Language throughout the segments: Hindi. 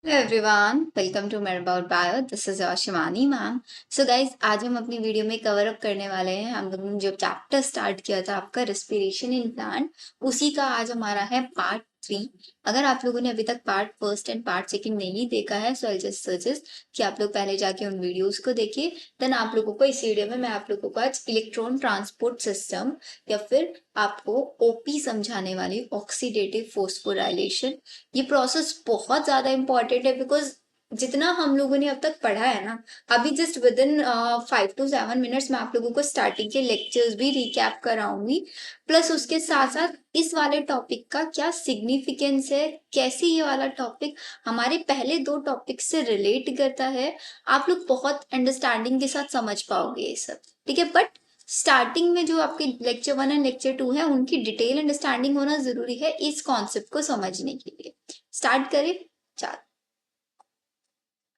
हेलो एवरीवन, वेलकम टू मेराबाउट बायो। This is your Shivani ma'am. So guys, आज हम अपनी वीडियो में कवर अप करने वाले हैं। हम लोगों ने जो चैप्टर स्टार्ट किया था आपका रेस्पिरेशन इन प्लांट, उसी का आज हमारा है पार्ट 3। अगर आप लोगों ने अभी तक part first and part second नहीं देखा है, सो आई जस्ट सजेस्ट कि आप लोग पहले जाके उन वीडियोस को देखिए। देन आप लोगों को इस वीडियो में मैं आप लोगों को आज इलेक्ट्रॉन ट्रांसपोर्ट सिस्टम या फिर आपको ओपी समझाने वाली, ऑक्सीडेटिव फोस्फोराइलेशन। ये प्रोसेस बहुत ज्यादा इंपॉर्टेंट है बिकॉज जितना हम लोगों ने अब तक पढ़ा है ना, अभी just with in 5 to 7 minutes मैं आप लोगों को स्टार्टिंग के लेक्चर्स भी रिकैप कराऊंगी। प्लस उसके साथ साथ इस वाले टॉपिक का क्या सिग्निफिकेंस है, कैसे ये वाला टॉपिक हमारे पहले 2 टॉपिक से रिलेट करता है, आप लोग बहुत अंडरस्टैंडिंग के साथ समझ पाओगे ये सब। ठीक है, बट स्टार्टिंग में जो आपके लेक्चर 1 एंड लेक्चर 2 है, उनकी डिटेल अंडरस्टैंडिंग होना जरूरी है इस कॉन्सेप्ट को समझने के लिए। स्टार्ट करें। चार।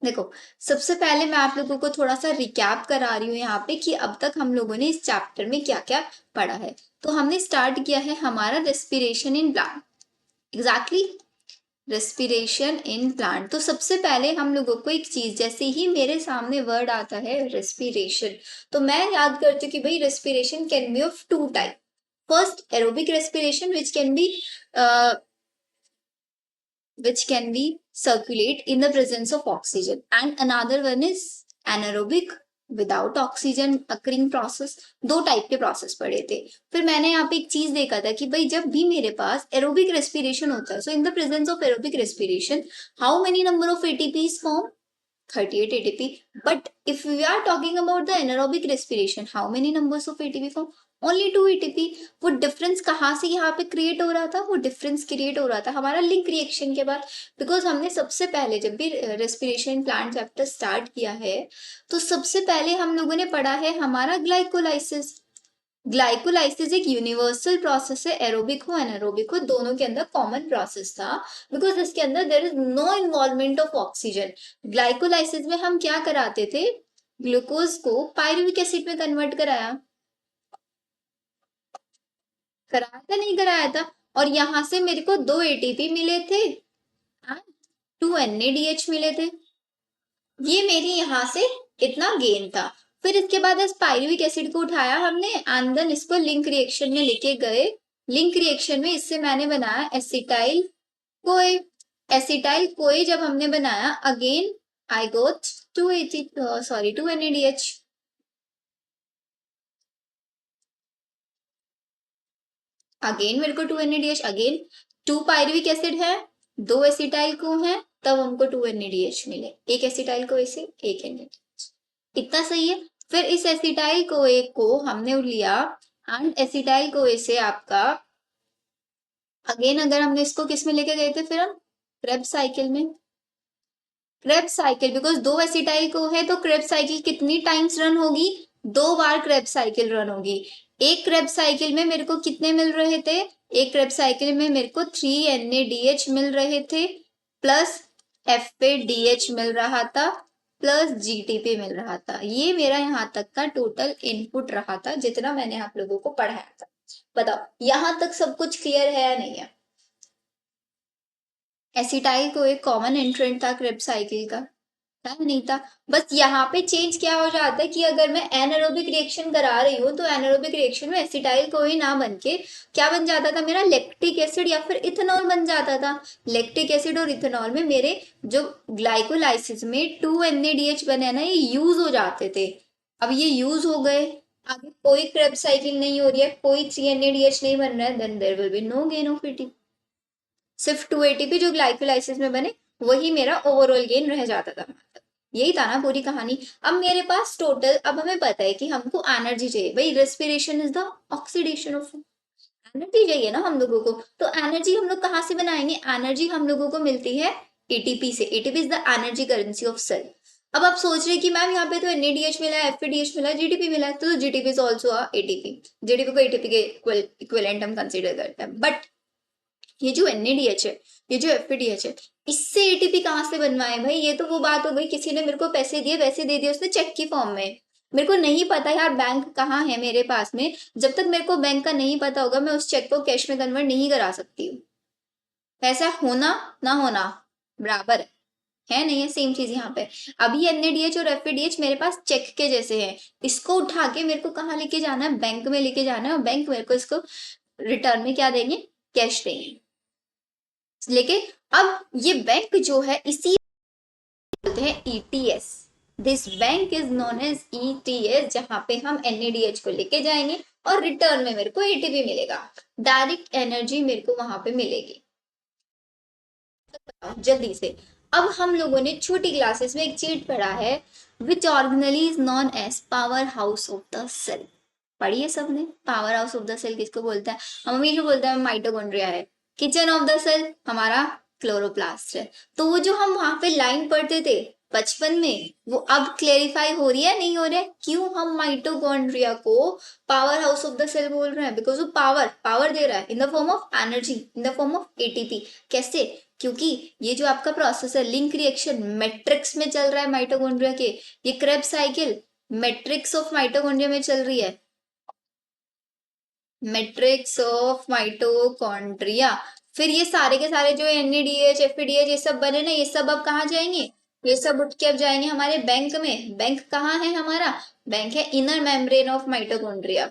देखो, सबसे पहले मैं आप लोगों को थोड़ा सा रिकैप करा रही हूँ यहाँ पे कि अब तक हम लोगों ने इस चैप्टर में क्या क्या पढ़ा है। तो हमने स्टार्ट किया है हमारा respiration in plant. Exactly, respiration in plant. तो सबसे पहले हम लोगों को एक चीज, जैसे ही मेरे सामने वर्ड आता है रेस्पिरेशन, तो मैं याद करती हूँ कि भाई respiration can be of 2 type. First, aerobic respiration which can be circulate in the presence of oxygen, and another one is anaerobic without oxygen occurring process. 2 type के प्रोसेस पढ़े थे। फिर मैंने यहाँ पे एक चीज देखा था कि भाई जब भी मेरे पास एरोबिक रेस्पिरेशन होता है, so in the presence of aerobic respiration, how many number of ATPs form? 38 ATP. But if we are talking about the anaerobic respiration, how many numbers of ATP form? Only 2 ATP. वो डिफरेंस कहाँ से यहाँ पे क्रिएट हो रहा था? वो डिफरेंस क्रिएट हो रहा था हमारा लिंक रिएक्शन के बाद। बिकॉज हमने सबसे पहले जब भी रेस्पिरेशन प्लांट चैप्टर स्टार्ट किया है, तो सबसे पहले हम लोगों ने पढ़ा है हमारा ग्लाइकोलाइसिस। ग्लाइकोलाइसिस एक यूनिवर्सल प्रोसेस है, एरोबिक हो एनारोबिक हो, दोनों के अंदर कॉमन प्रोसेस था। बिकॉज इसके अंदर there is no involvement of oxygen. Glycolysis में हम क्या कराते थे? ग्लूकोज को पायरुविक एसिड में कन्वर्ट कराया। कराया था, नहीं कराया था? और यहां से मेरे को 2 ATP मिले थे, 2 NADH मिले थे। ये मेरी यहाँ से इतना गेन था। फिर इसके बाद इस पायरुविक एसिड को उठाया हमने, एंड देन इसको लिंक रिएक्शन में लेके गए। लिंक रिएक्शन में इससे मैंने बनाया एसिटाइल कोए। एसिटाइल कोए जब हमने बनाया, again I got 2 NADH। Again मेरे को 2 NADH, अगेन 2 पायरुविक एसिड है, 2 एसिटाइल को है, तब हमको 2 NADH मिले। एक एसिटाइल को ऐसे, एक NADH। इतना सही है। फिर इस एसिटाइल को एक को हमने लिया, एंड एसिटाइल को ऐसे आपका, अगेन अगर हमने इसको किस में लेके गए थे, फिर हम क्रेब्स साइकिल में। Krebs cycle, because 2 acetyl co है तो क्रेब्स साइकिल कितनी टाइम्स रन होगी? 2 बार क्रेब्स साइकिल रन होगी। एक क्रेब्स साइकिल में मेरे को कितने मिल रहे थे? एक क्रेब्स साइकिल में मेरे को 3 NADH मिल रहे थे, प्लस FADH मिल रहा था, प्लस GTP मिल रहा था। ये मेरा यहाँ तक का टोटल इनपुट रहा था, जितना मैंने आप लोगों को पढ़ाया था। बताओ यहाँ तक सब कुछ क्लियर है या नहीं है? एसिटाइल को एक कॉमन एंट्रेंट था क्रेब्स साइकिल का, था नहीं था? बस यहाँ पे चेंज क्या हो जाता है कि अगर मैं एनारोबिक रिएक्शन करा रही हूँ, तो एनारोबिक रिएक्शन में एसिटाइल को ही ना बन के क्या बन जाता था मेरा? लैक्टिक एसिड या फिर इथेनॉल बन जाता था। लैक्टिक एसिड और इथेनॉल में मेरे जो ग्लाइकोलाइसिस में 2 NADH बने ना, ये यूज हो जाते थे। अब ये यूज हो गए, आगे कोई क्रेब साइकिल नहीं हो रही है, कोई 3 NADH नहीं बन रहा है, then there will be no gain of ATP. सिर्फ 2 ATP जो ग्लाइकोलाइसिस में बने, वही मेरा ओवरऑल गेन रह जाता था। यही था ना पूरी कहानी। अब मेरे पास टोटल, अब हमें पता है कि हमको एनर्जी चाहिए। भाई respiration is the oxidation of energy, चाहिए ना हम लोगों को। तो एनर्जी हम लोग कहाँ से बनाएंगे? एनर्जी हम लोगों को मिलती है एटीपी से। ATP is the energy currency of cell. अब आप सोच रहे कि मैम यहाँ पे तो NADH मिला है, FADH मिला है, जीटीपी मिला है, तो GTP is also ATP. GTP को एटीपी के इक्विवेलेंट हम कंसिडर करते हैं। बट ये जो NADH है, ये जो FADH है, इससे एटीपी कहाँ से बनवाए भाई? ये तो वो बात हो गई, किसी ने मेरे को पैसे दिए, पैसे दे दिए उसने चेक की फॉर्म में। मेरे को नहीं पता यार बैंक कहाँ है मेरे पास में। जब तक मेरे को बैंक का नहीं पता होगा, मैं उस चेक को कैश में कन्वर्ट नहीं करा सकती हूँ। पैसा होना ना होना बराबर है। है नहीं है, सेम चीज यहाँ पे। अभी NaDH और FADH मेरे पास चेक के जैसे हैं, इसको उठा के मेरे को कहाँ लेके जाना है, बैंक में लेके जाना है, और बैंक मेरे को इसको रिटर्न में क्या देंगे, कैश देंगे। लेकिन अब ये बैंक जो है इसी बोलते हैं ETS। This bank is known as ETS, जहां पे हम NaDH को लेके जाएंगे और रिटर्न में मेरे को ATP मिलेगा, डायरेक्ट एनर्जी मेरे को वहां पे मिलेगी। जल्दी से, अब हम लोगों ने छोटी क्लासेस में एक चीज पढ़ा है, which organelle is known as power house of the cell. पढ़ी है सबने, power house of the cell किसको बोलता है, हम हमेशा बोलते हैं माइटोकॉन्ड्रिया है। किचन ऑफ द सेल हमारा क्लोरोप्लास्ट है। तो वो जो हम वहां पे लाइन पढ़ते थे बचपन में, वो अब क्लेरिफाई हो रही है नहीं हो रहा है, क्यों हम माइटोकॉन्ड्रिया को power house of the cell बोल रहे हैं, बिकॉज वो पावर पावर दे रहा है in the form of energy, in the form of ATP। कैसे, क्योंकि ये जो आपका प्रोसेस है लिंक रिएक्शन मैट्रिक्स में चल रहा है माइटोकॉन्ड्रिया के, ये Krebs cycle matrix of mitochondria में चल रही है, मैट्रिक्स ऑफ माइटोकॉन्ड्रिया। फिर ये सारे के सारे जो NADH FADH ये सब बने ना, ये सब अब कहाँ जाएंगे, ये सब उठ के अब जाएंगे हमारे बैंक में। बैंक कहाँ है हमारा, बैंक है inner membrane of mitochondria,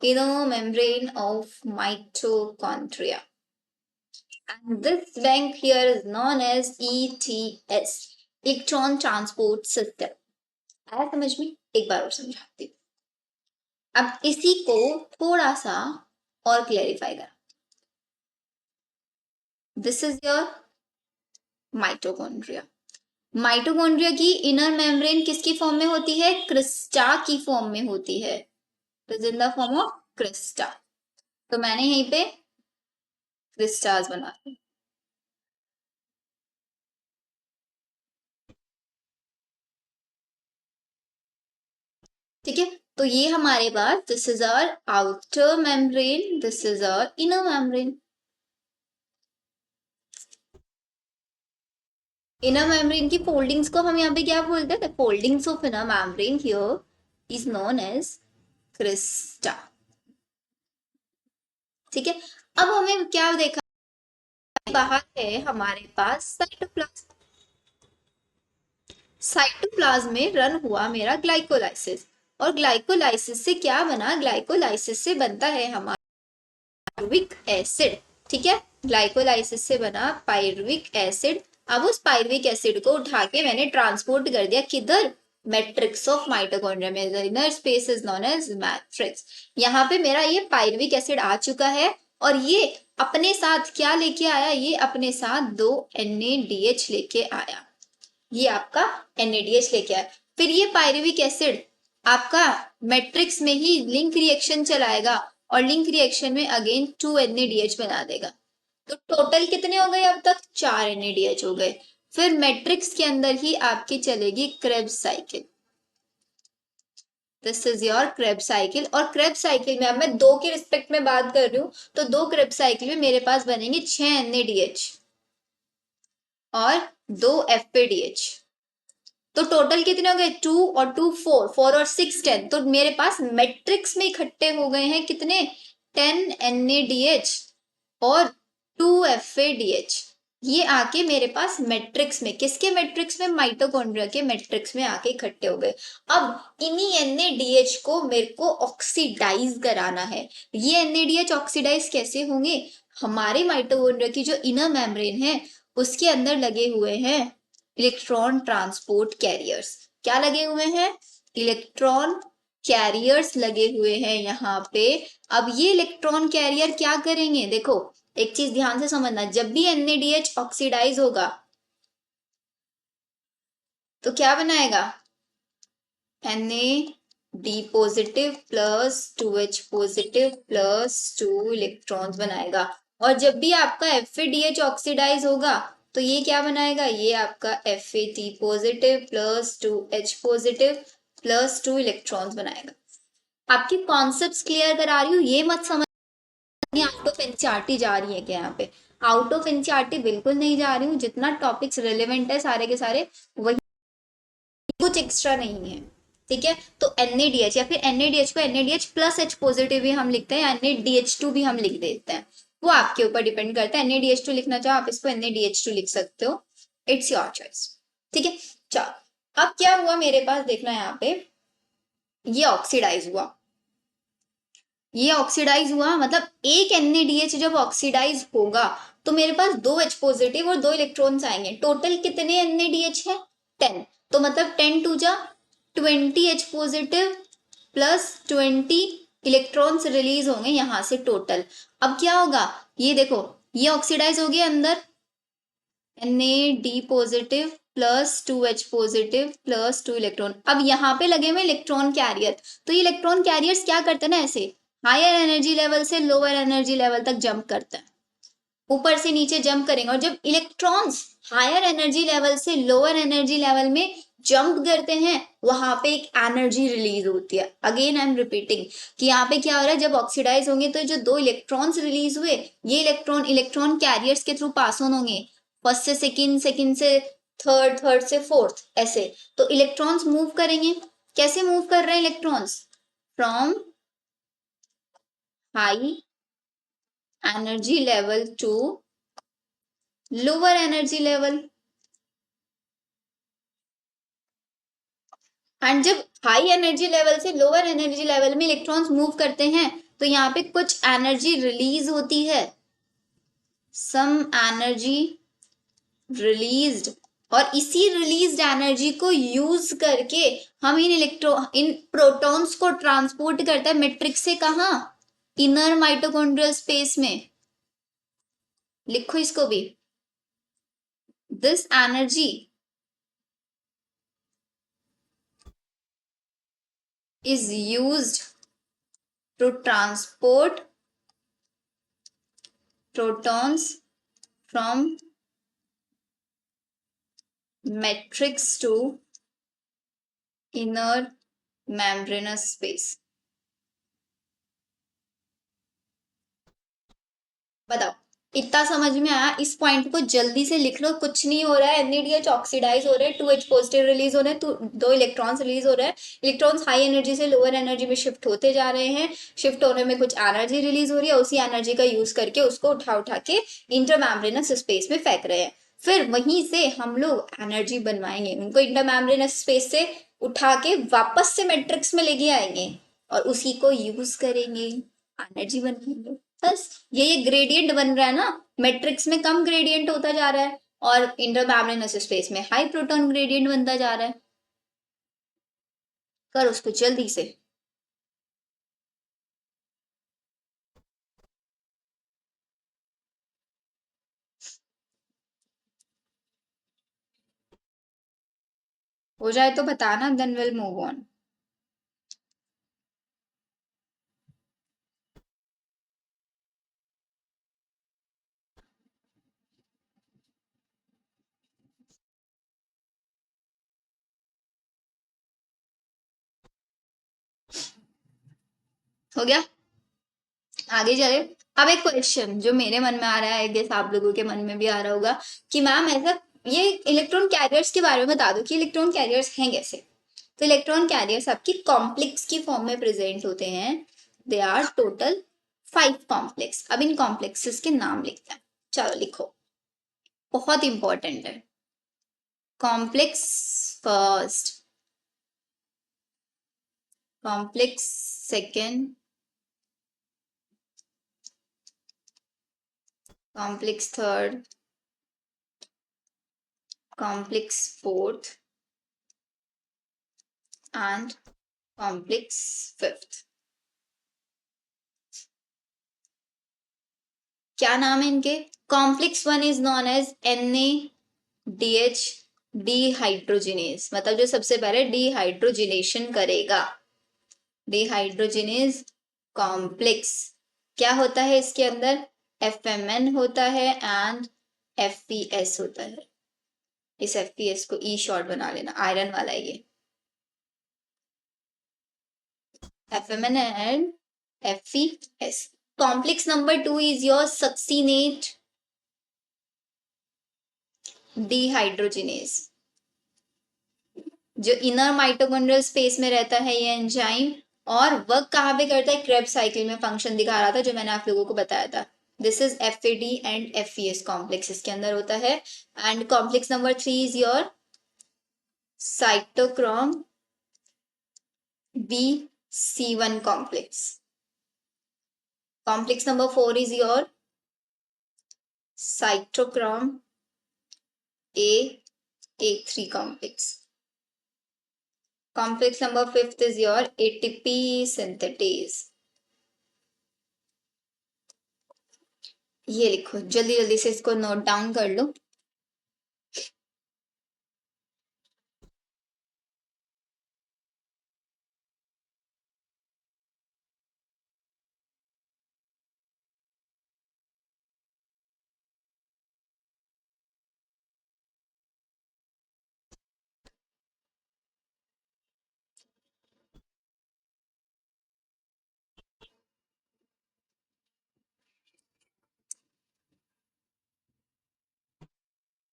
inner membrane of mitochondria, and this bank here is known as ETS, electron transport system. आया समझ में, एक बार और समझाती हूँ। अब इसी को थोड़ा सा और क्लेरिफाई करा, this is your mitochondria. Mitochondria की इनर मेम्ब्रेन किसकी फॉर्म में होती है, क्रिस्टा की फॉर्म में होती है, in the form of Crysta. तो मैंने यहीं पे क्रिस्टास बना दिए, ठीक है। तो ये हमारे पास this is our outer membrane, this is our inner membrane. Inner membrane की फोल्डिंग्स को हम यहाँ पे क्या बोलते हैं, foldings of inner membrane here is known as crista, ठीक है। अब हमें क्या देखा, बाहर है हमारे पास साइटोप्लाज्म, साइटोप्लाज्म में रन हुआ मेरा ग्लाइकोलाइसिस, और ग्लाइकोलाइसिस से क्या बना, ग्लाइकोलाइसिस से बनता है हमारा पायरुविक एसिड, ठीक है। ग्लाइकोलाइसिस से बना पायरुविक एसिड। अब उस पायरुविक एसिड को उठा के मैंने ट्रांसपोर्ट कर दिया किधर, मैट्रिक्स ऑफ माइटोकॉन्ड्रिया में, the inner space is known as matrix. यहाँ पे मेरा ये पायरुविक एसिड आ चुका है, और ये अपने साथ क्या लेके आया, ये अपने साथ 2 NaDH लेके आया, ये आपका NaDH लेके आया। फिर ये पायरुविक एसिड आपका मैट्रिक्स में ही लिंक रिएक्शन चलाएगा, और लिंक रिएक्शन में अगेन 2 NaDH बना देगा। तो टोटल कितने हो गए अब तक, 4 NaDH हो गए। फिर मैट्रिक्स के अंदर ही आपकी चलेगी Krebs cycle, this is your Krebs cycle. और क्रेब्स साइकिल में अब मैं 2 के रिस्पेक्ट में बात कर रही हूँ, तो 2 क्रेब्स साइकिल में मेरे पास बनेंगे 6 NaDH और 2 FADH। तो टोटल कितने हो गए, 2 और 2 4, 4 और 6 10। तो मेरे पास मैट्रिक्स में इकट्ठे हो गए हैं कितने, 10 NaDH और 2 FADH। ये आके मेरे पास मैट्रिक्स में, किसके मैट्रिक्स में, माइटोकॉन्ड्रिया के मैट्रिक्स में आके इकट्ठे हो गए। अब इन्हीं NaDH को मेरे को ऑक्सीडाइज कराना है। ये NaDH ऑक्सीडाइज कैसे होंगे, हमारे माइटोकॉन्ड्रिया की जो इनर मेम्ब्रेन है उसके अंदर लगे हुए हैं इलेक्ट्रॉन ट्रांसपोर्ट कैरियर्स। क्या लगे हुए हैं, इलेक्ट्रॉन कैरियर्स लगे हुए हैं यहाँ पे। अब ये इलेक्ट्रॉन कैरियर क्या करेंगे, देखो एक चीज ध्यान से समझना, जब भी NaDH ऑक्सीडाइज होगा तो क्या बनाएगा, Na positive plus 2H positive plus 2 electrons बनाएगा। और जब भी आपका FADH ऑक्सीडाइज होगा तो ये क्या बनाएगा, ये आपका FAT positive plus 2H positive plus 2 electrons बनाएगा। आपकी कॉन्सेप्ट्स क्लियर करा रही हूँ, ये मत समझ आउट ऑफ एनसीईआरटी जा रही है क्या, यहाँ पे आउट ऑफ एनसीईआरटी बिल्कुल नहीं जा रही हूँ, जितना टॉपिक्स रिलेवेंट है सारे के सारे वही, कुछ एक्स्ट्रा नहीं है, ठीक है। तो NaDH या फिर NaDH को NaDH प्लस H पॉजिटिव भी हम लिखते हैं, NaDH2 भी हम लिख देते हैं। वो आपके ऊपर डिपेंड करता है। NaDH2 लिखना चाहो आप इसको NaDH2 लिख सकते हो, इट्स योर चॉइस। ठीक है, चलो अब क्या हुआ मेरे पास, देखना यहाँ पे, ये ऑक्सीडाइज हुआ, ये ऑक्सीडाइज हुआ, मतलब एक NaDH जब ऑक्सीडाइज होगा तो मेरे पास 2 H पॉजिटिव और 2 इलेक्ट्रॉन्स आएंगे। टोटल कितने NaDH है? 10। तो मतलब 10 टू जा 20 H positive plus 20 electrons release होंगे यहां से टोटल। अब क्या होगा, ये देखो, ये ऑक्सीडाइज हो गया अंदर, Na positive plus 2H positive plus 2 electron. अब यहाँ पे लगे हुए इलेक्ट्रॉन कैरियर, तो ये इलेक्ट्रॉन कैरियर्स क्या करते हैं ना, ऐसे हायर एनर्जी लेवल से लोअर एनर्जी लेवल तक जंप करते हैं, ऊपर से नीचे जंप करेंगे। और जब इलेक्ट्रॉन्स हायर एनर्जी लेवल से लोअर एनर्जी लेवल में जंप करते हैं, वहां पे एक एनर्जी रिलीज होती है। अगेन आई एम रिपीटिंग कि यहाँ पे क्या हो रहा है, जब ऑक्सीडाइज होंगे तो जो 2 इलेक्ट्रॉन्स रिलीज हुए, ये इलेक्ट्रॉन इलेक्ट्रॉन कैरियर्स के थ्रू पास ऑन होंगे, फर्स्ट से सेकंड, सेकंड से थर्ड, थर्ड से फोर्थ, ऐसे। तो इलेक्ट्रॉन्स मूव करेंगे, कैसे मूव कर रहे हैं electrons? From high energy level to lower energy level. And जब हाई एनर्जी लेवल से लोअर एनर्जी लेवल में इलेक्ट्रॉन्स मूव करते हैं तो यहाँ पे कुछ एनर्जी रिलीज होती है, सम एनर्जी रिलीज्ड, और इसी रिलीज्ड एनर्जी को यूज करके हम इन प्रोटॉन्स को ट्रांसपोर्ट करते हैं मैट्रिक्स से, कहा? इनर माइटोकॉन्ड्रियल स्पेस में। लिखो इसको भी, this energy is used to transport protons from matrix to inner membranous space। बताओ, इतना समझ में आया? इस पॉइंट को जल्दी से लिख लो, कुछ नहीं हो रहा है, NaDH ऑक्सीडाइज हो रहे हैं, 2H पॉजिटिव रिलीज हो रहे हैं, 2 इलेक्ट्रॉन्स रिलीज हो रहे हैं, इलेक्ट्रॉन्स हाई एनर्जी से लोअर एनर्जी में शिफ्ट होते जा रहे हैं, शिफ्ट होने में कुछ एनर्जी रिलीज हो रही है, उसी एनर्जी का यूज करके उसको उठा उठा के इंटरमेम्ब्रेनस स्पेस में फेंक रहे हैं। फिर वहीं से हम लोग एनर्जी बनवाएंगे, उनको इंटरमेम्ब्रेनस स्पेस से उठा के वापस से मैट्रिक्स में लेके आएंगे और उसी को यूज करेंगे, एनर्जी बनाएंगे। बस ये ग्रेडियंट बन रहा है ना, मैट्रिक्स में कम ग्रेडियंट होता जा रहा है और इंटरमेम्ब्रेनस स्पेस में हाई प्रोटॉन ग्रेडियंट बनता जा रहा है। कर उसको जल्दी से। हो जाए तो बताना, देन विल मूव ऑन। हो गया, आगे चले। अब एक क्वेश्चन जो मेरे मन में आ रहा है, गेस आप लोगों के मन में भी आ रहा होगा कि मैम ऐसा, ये इलेक्ट्रॉन कैरियर्स के बारे में बता दो कि इलेक्ट्रॉन कैरियर्स हैं कैसे। तो इलेक्ट्रॉन कैरियर्स आपकी कॉम्प्लेक्स की फॉर्म में प्रेजेंट होते हैं। They are total 5 complex. अब इन कॉम्प्लेक्सेस के नाम लिखते हैं, चलो लिखो, बहुत इंपॉर्टेंट है। Complex first, complex second, complex third, complex fourth and complex fifth. क्या नाम है इनके? कॉम्प्लेक्स 1 is known as NaDH dehydrogenase, मतलब जो सबसे पहले डिहाइड्रोजिनेशन करेगा, डिहाइड्रोजिनेज कॉम्प्लेक्स। क्या होता है इसके अंदर? FMN होता है एंड FPS होता है। इस FPS को E शॉर्ट बना लेना, आयरन वाला है ये, FMN and FPS। Complex number 2 is your succinate dehydrogenase, जो इनर माइटोकॉन्ड्रियल स्पेस में रहता है ये एंजाइम, और वर्क कहाँ पे करता है? क्रेब्स साइकिल में फंक्शन दिखा रहा था जो मैंने आप लोगों को बताया था, this is FAD and FES complex इसके अंदर होता है। And complex number 3 is your cytochrome BC1 complex. Complex number 4 is your cytochrome A3 complex. Complex number 5 is your ATP synthetase. ये लिखो जल्दी जल्दी से, इसको नोट डाउन कर लो।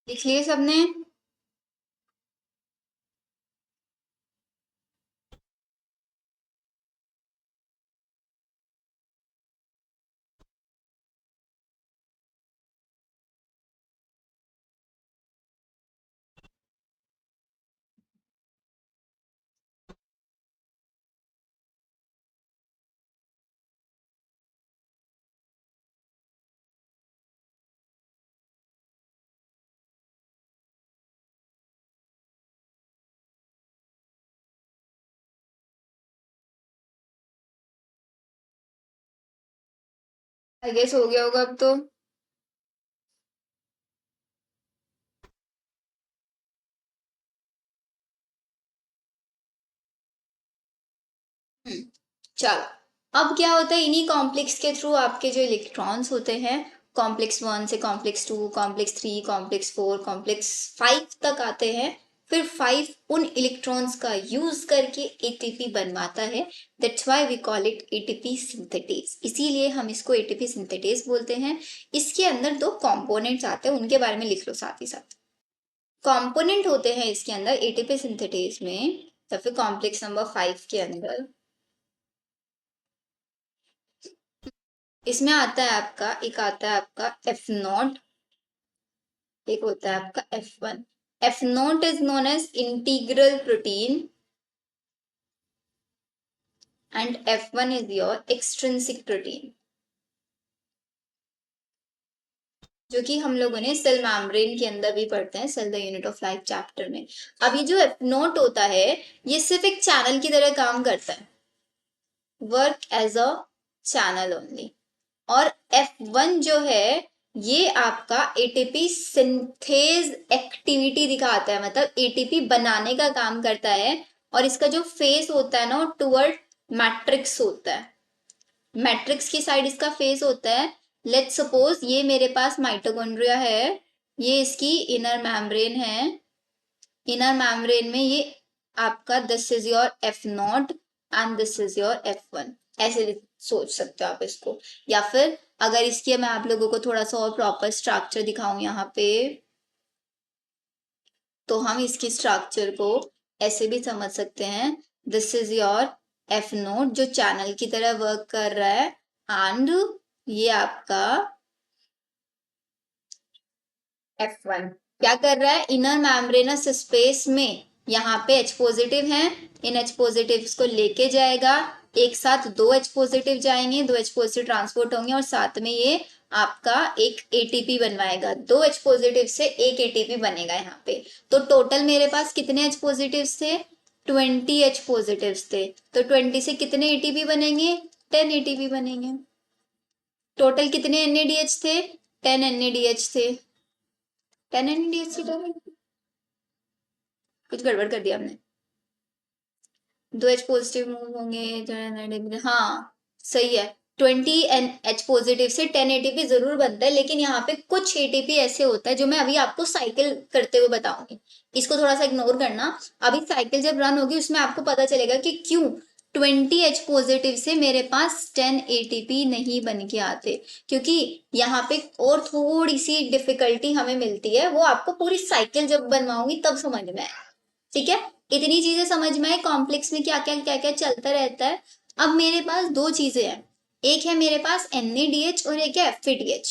लिख लिए सबने? आई गेस हो गया होगा अब तो। चलो, अब क्या होता है, इन्हीं कॉम्प्लेक्स के थ्रू आपके जो इलेक्ट्रॉन्स होते हैं कॉम्प्लेक्स 1 से कॉम्प्लेक्स 2, कॉम्प्लेक्स 3, कॉम्प्लेक्स 4, कॉम्प्लेक्स 5 तक आते हैं। फिर 5 उन इलेक्ट्रॉन्स का यूज करके एटीपी बनवाता है। That's why we call it ATP synthetase. इसीलिए हम इसको एटीपी सिंथेटेज बोलते हैं। इसके अंदर 2 कंपोनेंट्स आते हैं, उनके बारे में लिख लो साथ ही साथ। कंपोनेंट होते हैं इसके अंदर एटीपी सिंथेटेज में, या फिर कॉम्प्लेक्स नंबर 5 के अंदर। इसमें आता है आपका, एक आता है आपका F0, एक होता है आपका F1। F0 is known as integral protein and F1 is your extrinsic protein, जो कि हम लोगों ने सेल मेम्ब्रेन के अंदर भी पढ़ते हैं, cell the unit of life chapter में। अब ये जो F0 होता है, ये सिर्फ एक चैनल की तरह काम करता है, work as a channel only. और F1 जो है, ये आपका एटीपी सिंथेज एक्टिविटी दिखाता है, मतलब एटीपी बनाने का काम करता है। और इसका जो फेस होता है ना, टुवर्ड मैट्रिक्स होता है, मैट्रिक्स की साइड इसका फेस होता है। लेट्स सपोज ये मेरे पास माइटोकॉन्ड्रिया है, ये इसकी इनर मेम्ब्रेन है। इनर मेम्ब्रेन में ये आपका this is your F0 and this is your F1, ऐसे सोच सकते हो आप इसको। या फिर अगर इसकी मैं आप लोगों को थोड़ा सा और प्रॉपर स्ट्रक्चर दिखाऊं यहाँ पे, तो हम इसकी स्ट्रक्चर को ऐसे भी समझ सकते हैं। दिस इज योर F0 जो चैनल की तरह वर्क कर रहा है, एंड ये आपका F1 क्या कर रहा है, इनर मेम्ब्रेनस स्पेस में यहाँ पे H पॉजिटिव है, इन H पॉजिटिव को लेके जाएगा, एक साथ 2 H पॉजिटिव जाएंगे, 2 H पॉजिटिव ट्रांसपोर्ट होंगे और साथ में ये आपका एक एटीपी बनवाएगा। 2 H पॉजिटिव से एक एटीपी बनेगा यहाँ पे। तो टोटल मेरे पास कितने H पॉजिटिव थे, 20 H पॉजिटिव थे। तो 20 से कितने एटीपी बनेंगे, 10 एटीपी बनेंगे। टोटल कितने NADH थे, 10 NADH थे। 10 NADH की टोटल, कुछ गड़बड़ कर दिया हमने। 2 H पॉजिटिव मूव होंगे, हाँ सही है। 20 H पॉजिटिव से 10 एटीपी जरूर बनता है, लेकिन यहाँ पे कुछ एटीपी ऐसे होता है जो मैं अभी आपको साइकिल करते हुए बताऊंगी। इसको थोड़ा सा इग्नोर करना, अभी साइकिल जब रन होगी उसमें आपको पता चलेगा कि क्यों 20 H पॉजिटिव से मेरे पास 10 एटीपी नहीं बन के आते। क्योंकि यहाँ पे और थोड़ी सी डिफिकल्टी हमें मिलती है, वो आपको पूरी साइकिल जब बनवाऊंगी तब समझ में आए। ठीक है, इतनी चीजें समझ में आए कॉम्प्लेक्स में क्या क्या क्या क्या चलता रहता है। अब मेरे पास 2 चीजें हैं, एक है मेरे पास NADH और एक है FADH।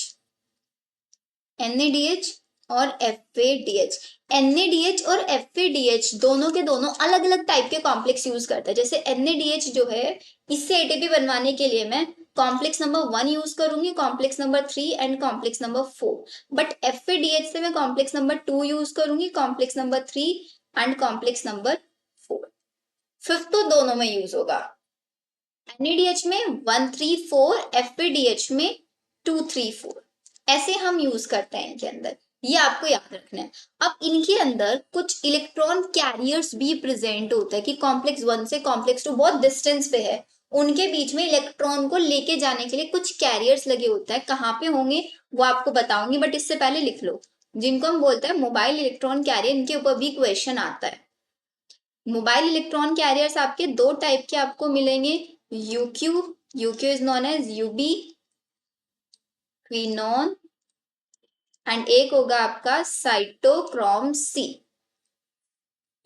NADH और FADH। NADH और FADH दोनों के दोनों अलग अलग टाइप के कॉम्प्लेक्स यूज करते हैं। जैसे NADH जो है, इससे ATP बनवाने के लिए मैं कॉम्प्लेक्स नंबर 1 यूज करूंगी, complex number 3 and complex number 4। But FADH से मैं कॉम्प्लेक्स नंबर 2 यूज करूंगी, complex number 3 and complex number 4। Fifth तो दोनों में यूज होगा। NADH में 1 3 4, FADH में 2 3 4, ऐसे हम यूज करते हैं इनके अंदर। ये आपको याद रखना है। अब इनके अंदर कुछ इलेक्ट्रॉन कैरियर्स भी प्रेजेंट होता है कि कॉम्प्लेक्स 1 से कॉम्प्लेक्स 2 बहुत डिस्टेंस पे है, उनके बीच में इलेक्ट्रॉन को लेके जाने के लिए कुछ कैरियर्स लगे होते हैं। कहाँ पे होंगे वो आपको बताऊंगी, बट इससे पहले लिख लो, जिनको हम बोलते हैं मोबाइल इलेक्ट्रॉन कैरियर। इनके ऊपर भी क्वेश्चन आता है। मोबाइल इलेक्ट्रॉन कैरियर्स आपके दो टाइप के आपको मिलेंगे, UQ, UQ is known as ubiquinone, and एक होगा आपका cytochrome C.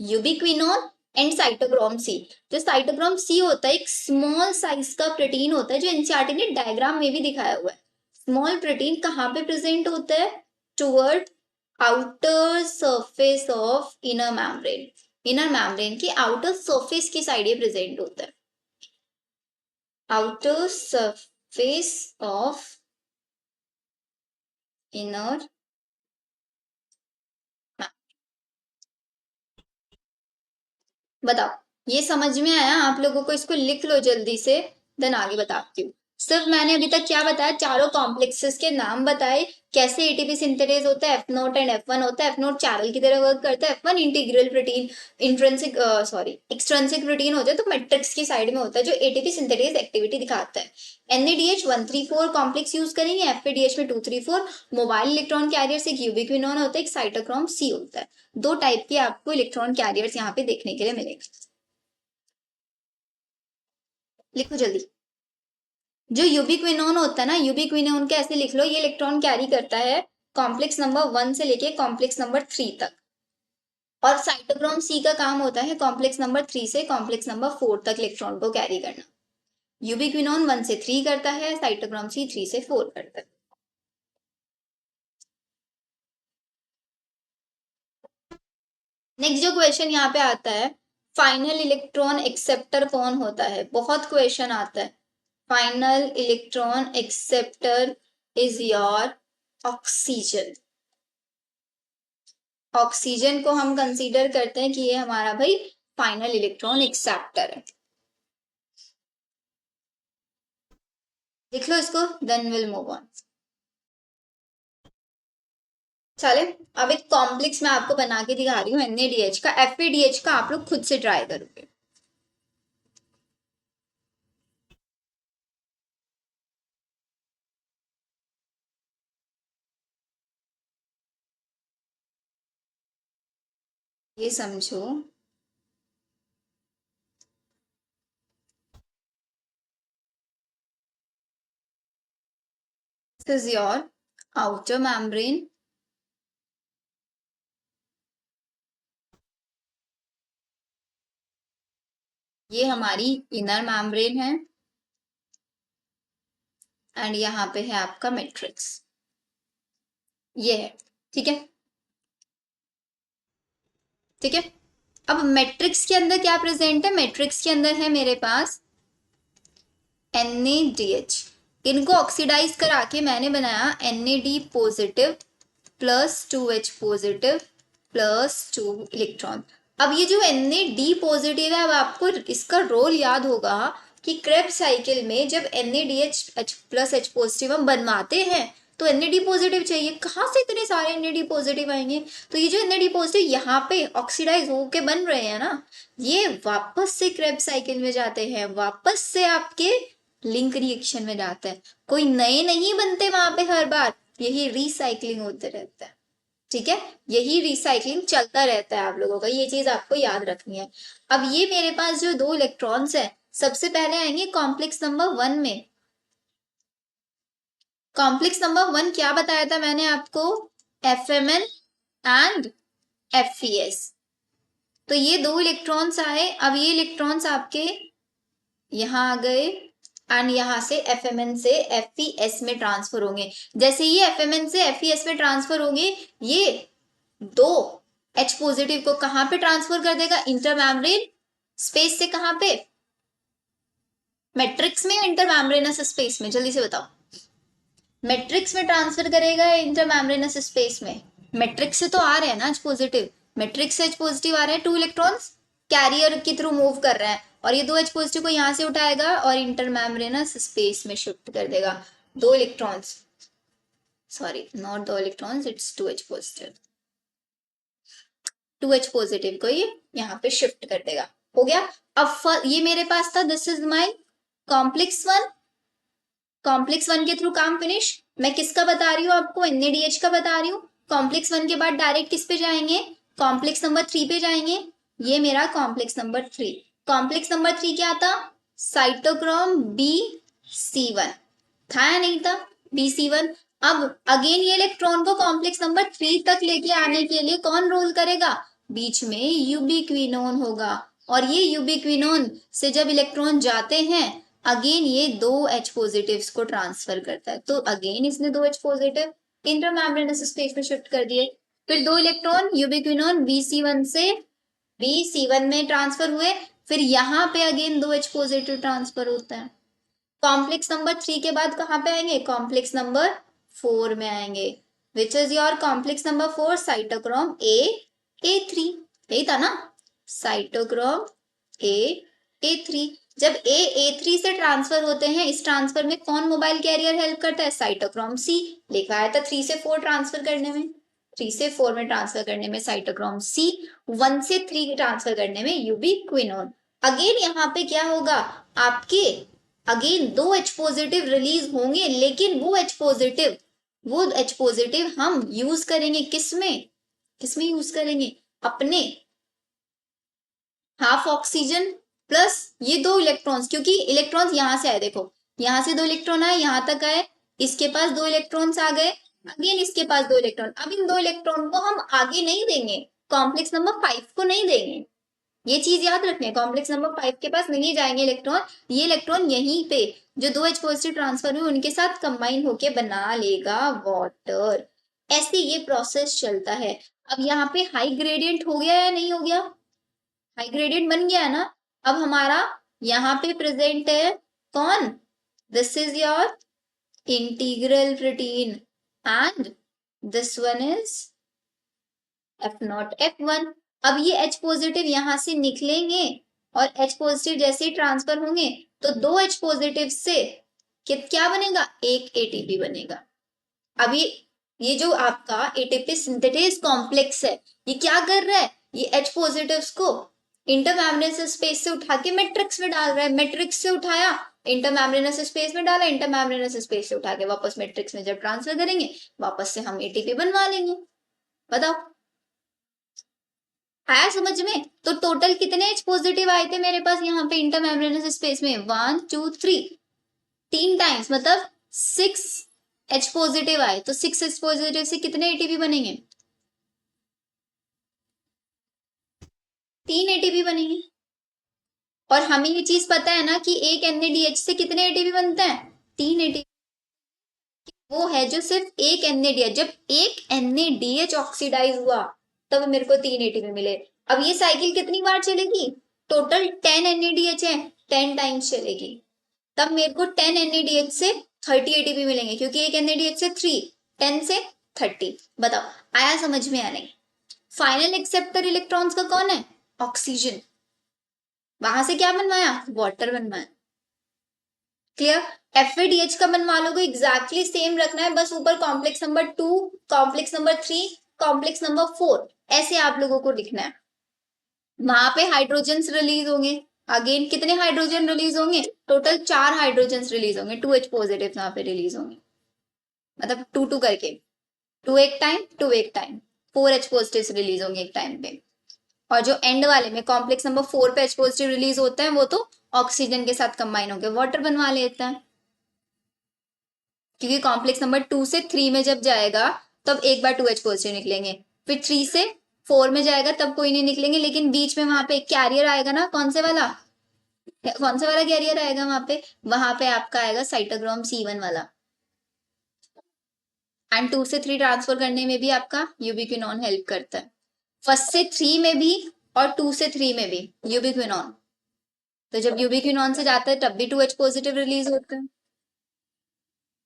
Ubiquinone and cytochrome C. जो साइटोक्रोम सी होता है एक स्मॉल साइज का प्रोटीन होता है, जो एनसीईआरटी ने डायग्राम में भी दिखाया हुआ है। स्मॉल प्रोटीन कहाँ पे प्रेजेंट होता है? Toward outer surface of inner membrane. Inner membrane की आउटर सरफेस की साइड ये प्रेजेंट होता है। Outer surface of inner. बताओ, ये समझ में आया आप लोगों को? इसको लिख लो जल्दी से, देन आगे बताती हूँ। सिर्फ मैंने अभी तक क्या बताया, चारों कॉम्प्लेक्सेस के नाम बताए, कैसे एटीपी सिंथेटेज होता है, F0 एंड F1 होता है। F0 चैनल की तरह वर्क करता है, F1 integral protein, intrinsic sorry extrinsic protein होता है, तो मैट्रिक्स की साइड में होता है जो एटीपी सिंथेटेज एक्टिविटी दिखाता है। NADH 134 कॉम्प्लेक्स यूज करेंगे, FADH में 234। मोबाइल इलेक्ट्रॉन कैरियर एक यूबिक्विनोन होता है, एक साइटोक्रोम सी होता है। दो टाइप के आपको इलेक्ट्रॉन कैरियर्स यहाँ पे देखने के लिए मिलेंगे। लिखो जल्दी। जो यूबिक्विनोन होता है ना, यूबिक्विनोन के ऐसे लिख लो, ये इलेक्ट्रॉन कैरी करता है कॉम्प्लेक्स नंबर 1 से लेके कॉम्प्लेक्स नंबर 3 तक। और साइटोक्रोम सी का काम होता है कॉम्प्लेक्स नंबर 3 से कॉम्प्लेक्स नंबर 4 तक इलेक्ट्रॉन को कैरी करना। यूबिक्विनोन 1 से 3 करता है, साइटोक्रोम सी 3 से 4 करता है। नेक्स्ट जो क्वेश्चन यहाँ पे आता है, फाइनल इलेक्ट्रॉन एक्सेप्टर कौन होता है? बहुत क्वेश्चन आता है। Final electron acceptor is your oxygen. Oxygen को हम कंसीडर करते हैं कि ये हमारा भाई फाइनल इलेक्ट्रॉन एक्सेप्टर है। लिख लो इसको, देन विल मूव ऑन। चले, अब एक कॉम्प्लेक्स मैं आपको बना के दिखा रही हूँ NADH का। FADH का आप लोग खुद से ट्राई करोगे। ये समझो, this is your outer membrane, ये हमारी इनर मेम्ब्रेन है, एंड यहाँ पे है आपका मैट्रिक्स, ये है। ठीक है, ठीक है। अब मैट्रिक्स के अंदर क्या प्रेजेंट है? मैट्रिक्स के अंदर है मेरे पास NADH। इनको ऑक्सीडाइज करा के मैंने बनाया NAD positive plus 2H positive plus 2 electron. अब ये जो NAD पॉजिटिव है, अब आपको इसका रोल याद होगा कि क्रेब्स साइकिल में जब NADH H plus H positive हम बनवाते हैं तो NAD पॉजिटिव चाहिए। कहाँ से इतने सारे NAD पॉजिटिव आएंगे? तो ये जो NAD पॉजिटिव यहाँ पे ऑक्सीडाइज होके बन रहे हैं ना, ये वापस से क्रेब्स साइकिल में जाते हैं, वापस से आपके लिंक रिएक्शन में जाता है। कोई नए नहीं बनते वहां पे हर बार, यही रिसाइकलिंग होते रहता है। ठीक है, यही रिसाइकलिंग चलता रहता है आप लोगों का, ये चीज आपको याद रखनी है। अब ये मेरे पास जो दो इलेक्ट्रॉन्स है, सबसे पहले आएंगे कॉम्प्लेक्स नंबर 1 में। कॉम्प्लेक्स नंबर 1 क्या बताया था मैंने आपको? FMN and FES। तो ये दो इलेक्ट्रॉन्स आए। अब ये इलेक्ट्रॉन्स आपके यहाँ आ गए एंड यहाँ से FMN से FeS में ट्रांसफर होंगे। जैसे ये FMN से FeS में ट्रांसफर होंगे, ये दो H पॉजिटिव को कहां पे ट्रांसफर कर देगा? इंटरमेम्ब्रेन स्पेस से कहां पे? मैट्रिक्स में या इंटरमेम्ब्रेनस स्पेस में? जल्दी से बताओ। मैट्रिक्स में ट्रांसफर करेगा या इंटरमेम्ब्रेनस स्पेस में? मैट्रिक्स से तो आ रहे हैं ना H पॉजिटिव, मैट्रिक्स से H पॉजिटिव आ रहे हैं, 2 इलेक्ट्रॉन्स कैरियर के थ्रू मूव कर रहे हैं, और ये 2 H पॉजिटिव को यहां से उठाएगा और इंटरमेम्ब्रेनस स्पेस में शिफ्ट कर देगा। 2 electrons, sorry not 2 electrons, it's 2 H positive, 2 H positive को ये यहाँ पे शिफ्ट कर देगा। हो गया। अब ये मेरे पास था, this is my complex one, complex one के थ्रू काम फिनिश। मैं किसका बता रही हूँ आपको? NADH का बता रही हूँ। कॉम्प्लेक्स वन के बाद डायरेक्ट किस पे जाएंगे? कॉम्प्लेक्स नंबर 3 पे जाएंगे। ये मेरा कॉम्प्लेक्स नंबर 3। कॉम्प्लेक्स नंबर 3 क्या था? साइटोक्रोम BC1 था या नहीं था? BC1। अब अगेन ये इलेक्ट्रॉन को कॉम्प्लेक्स नंबर 3 तक लेके आने के लिए कौन रोल करेगा? बीच में यूबिक्विनोन होगा, और ये यूबिक्विनोन से जब इलेक्ट्रॉन जाते हैं, अगेन ये 2 H पॉजिटिव्स को ट्रांसफर करता है। तो अगेन इसने 2 H पॉजिटिव इंटरमेम्ब्रेनस स्पेस में शिफ्ट कर दिए। फिर 2 इलेक्ट्रॉन यूबिक्विनोन BC1 से BC1 में ट्रांसफर हुए, फिर यहाँ पे अगेन 2 H पॉजिटिव ट्रांसफर होता है। कॉम्प्लेक्स नंबर 3 के बाद कहाँ पे आएंगे? कॉम्प्लेक्स नंबर 4 में आएंगे। Which is your complex number 4? Cytochrome A3। यही था ना? Cytochrome A3। जब A3 से ट्रांसफर होते हैं, इस ट्रांसफर में कौन मोबाइल कैरियर हेल्प करता है? Cytochrome C। लिखा है था 3 से 4 ट्रांसफर करने में, 3 से 4 में ट्रांसफर करने में साइटोक्रोम C, 1 से 3 ट्रांसफर करने में यूबिक्विनोन। अगेन यहाँ पे क्या होगा? आपके अगेन 2 H पॉजिटिव रिलीज होंगे, लेकिन वो H पॉजिटिव हम यूज करेंगे किसमें? किसमें यूज करेंगे? अपने हाफ ऑक्सीजन प्लस ये 2 इलेक्ट्रॉन्स, क्योंकि इलेक्ट्रॉन्स यहां से आए, देखो यहां से 2 इलेक्ट्रॉन आए, यहां तक आए, इसके पास 2 इलेक्ट्रॉन्स आ गए, अगेन इसके पास 2 इलेक्ट्रॉन। अब इन 2 इलेक्ट्रॉन को हम आगे नहीं देंगे, कॉम्प्लेक्स नंबर 5 को नहीं देंगे। ये चीज याद रखनी है, कॉम्प्लेक्स नंबर 5 के पास नहीं जाएंगे इलेक्ट्रॉन, ये इलेक्ट्रॉन यहीं पे जो 2 H पॉजिटिव ट्रांसफर हुए उनके साथ कंबाइन होके बना लेगा वाटर। ऐसे ये प्रोसेस चलता है। अब यहाँ पे हाई ग्रेडियंट हो गया या नहीं हो गया? हाई ग्रेडियंट बन गया है ना? अब हमारा यहाँ पे प्रेजेंट है कौन? This is your integral protein and this one is F0 F1। अब ये H पॉजिटिव यहां से निकलेंगे और H पॉजिटिव जैसे ही ट्रांसफर होंगे तो 2 H पॉजिटिव से क्या बनेगा? एक ATP बनेगा। अब ये जो आपका ATP सिंथेटेज कॉम्प्लेक्स है, ये क्या कर रहा है? ये H पॉजिटिव्स को इंटरमेम्ब्रेनस स्पेस से उठा के मैट्रिक्स में डाल रहा है। मैट्रिक्स से उठाया, इंटरमेम्ब्रेनस स्पेस में डाला, इंटरमेम्ब्रेनस स्पेस से उठा के वापस मैट्रिक्स में जब ट्रांसफर करेंगे, वापस से हम ATP बनवा लेंगे। बताओ, आया समझ में? तो टोटल कितने H पॉजिटिव आए थे मेरे पास यहाँ पे इंटरमेम्ब्रेनस स्पेस में? 1 2 3, 3 टाइम्स, मतलब 6 H पॉजिटिव आए। तो 6 H पॉजिटिव से कितने ATP बनेंगे? 3 ATP बनेंगे। और हमें ये चीज पता है ना कि एक NADH से कितने ATP बनते हैं? 3 ATP। वो है जो सिर्फ एक NADH, जब एक NADH ऑक्सीडाइज हुआ तब मेरे को 3 ATP मिले। अब ये साइकिल कितनी बार चलेगी? टोटल 10 NADH है, 10 टाइम्स चलेगी। तब मेरे को 10 NADH से 30 ATP मिलेंगे, क्योंकि एक NADH से 3, 10 से 30। बताओ, आया समझ में या नहीं? फाइनल एक्सेप्टर इलेक्ट्रॉन्स का कौन है? ऑक्सीजन। वहां से क्या बनवाया? वाटर बनवाया। क्लियर? FADH का बनवा लोगे, एग्जैक्टली सेम रखना है, बस ऊपर complex number 2, complex number 3, complex number 4, ऐसे आप लोगों को लिखना है। वहां पे हाइड्रोजन रिलीज होंगे। अगेन कितने हाइड्रोजन रिलीज होंगे? टोटल 4 हाइड्रोजन रिलीज होंगे, 2 H पॉजिटिव यहाँ पे रिलीज होंगे, मतलब 2 2 करके, 2 एक टाइम, 2 एक टाइम, 4 H पॉजिटिव रिलीज होंगे एक टाइम पे। और जो एंड वाले में कॉम्प्लेक्स नंबर 4 पे H पॉजिटिव रिलीज होता है, वो तो ऑक्सीजन के साथ कंबाइन होकर वाटर बनवा लेता है, क्योंकि कॉम्प्लेक्स नंबर 2 से 3 में जब जाएगा तब एक बार 2 H पॉजिटिव निकलेंगे, फिर 3 से 4 में जाएगा तब कोई नहीं निकलेंगे, लेकिन बीच में वहां पे एक कैरियर आएगा ना, कौन से वाला? कौन सा वाला कैरियर आएगा वहां पे आपका आएगा साइटोक्रोम C1 वाला। एंड 2 से 3 ट्रांसफर करने में भी आपका यूबिक्विनोन हेल्प करता है, फर्स्ट से 3 में भी और 2 से 3 में भी यूबिक्विनोन। तो जब यूबिक्विनोन से जाता है तब भी 2H पॉजिटिव रिलीज होता है।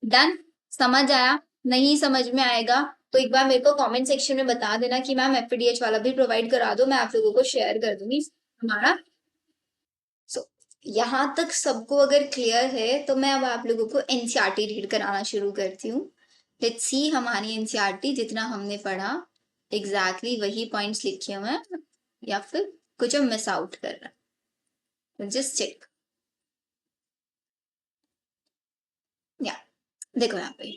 डन, समझ आया? नहीं समझ में आएगा तो एक बार मेरे को कमेंट सेक्शन में बता देना कि मैम FADH वाला भी प्रोवाइड करा दो, मैं आप लोगों को शेयर कर दूंगी हमारा। सो यहाँ तक सबको अगर क्लियर है तो मैं अब आप लोगों को NCERT रीड कराना शुरू करती हूँ। लेट्स सी हमारी NCERT जितना हमने पढ़ा एग्जैक्टली वही पॉइंट्स लिखे हुए हैं या फिर कुछ मिस आउट कर रहा है, जस्ट चेक। या देखो यहाँ पे